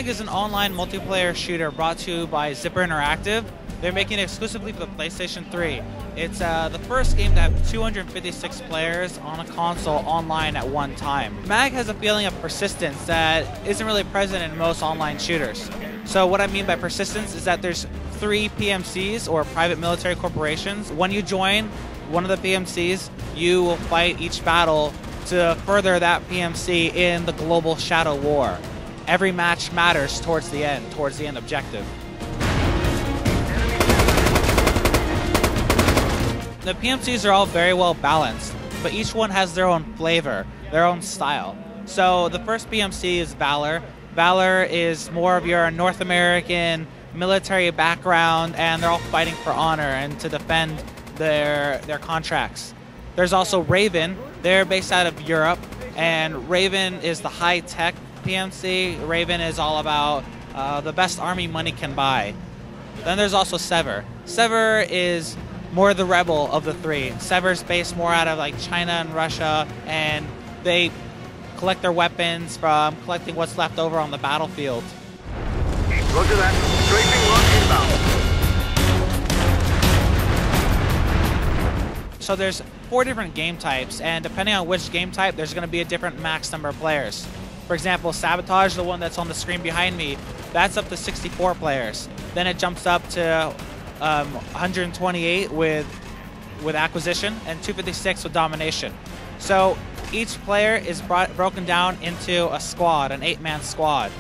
Mag is an online multiplayer shooter brought to you by Zipper Interactive. They're making it exclusively for the PlayStation 3. It's the first game to have 256 players on a console online at one time. Mag has a feeling of persistence that isn't really present in most online shooters. So what I mean by persistence is that there's 3 PMCs, or private military corporations. When you join one of the PMCs, you will fight each battle to further that PMC in the global shadow war. Every match matters towards the end objective. The PMCs are all very well balanced, but each one has their own flavor, their own style. So the first PMC is Valor. Valor is more of your North American military background, and they're all fighting for honor and to defend their contracts. There's also Raven. They're based out of Europe, and Raven is the high-tech PMC. Raven is all about the best army money can buy. Then there's also Sever. Sever is more the rebel of the 3. Sever's based more out of like China and Russia, and they collect their weapons from collecting what's left over on the battlefield. Roger that. Strafing launch inbound. So there's 4 different game types, and depending on which game type, there's going to be a different max number of players. For example, Sabotage, the one that's on the screen behind me, that's up to 64 players. Then it jumps up to 128 with Acquisition, and 256 with Domination. So each player is broken down into a squad, an 8-man squad.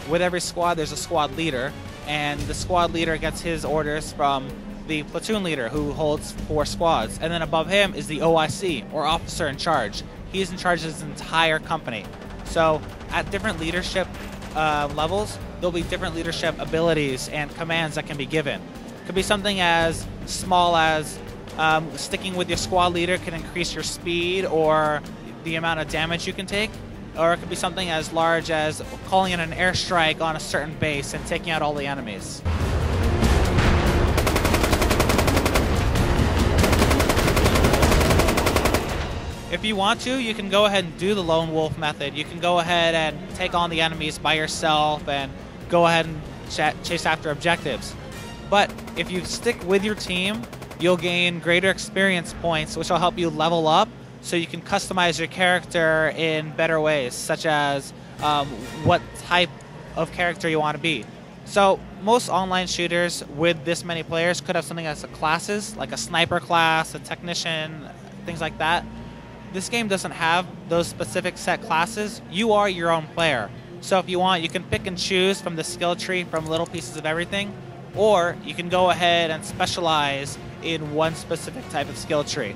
With every squad, there's a squad leader, and the squad leader gets his orders from the platoon leader, who holds 4 squads. And then above him is the OIC, or officer in charge. He's in charge of his entire company. So at different leadership levels, there'll be different leadership abilities and commands that can be given. It could be something as small as sticking with your squad leader can increase your speed or the amount of damage you can take. Or it could be something as large as calling in an airstrike on a certain base and taking out all the enemies. If you want to, you can go ahead and do the lone wolf method. You can go ahead and take on the enemies by yourself and go ahead and chase after objectives. But if you stick with your team, you'll gain greater experience points, which will help you level up so you can customize your character in better ways, such as what type of character you want to be. So most online shooters with this many players could have something as classes, like a sniper class, a technician, things like that. This game doesn't have those specific set classes. You are your own player. So if you want, you can pick and choose from the skill tree from little pieces of everything, or you can go ahead and specialize in one specific type of skill tree.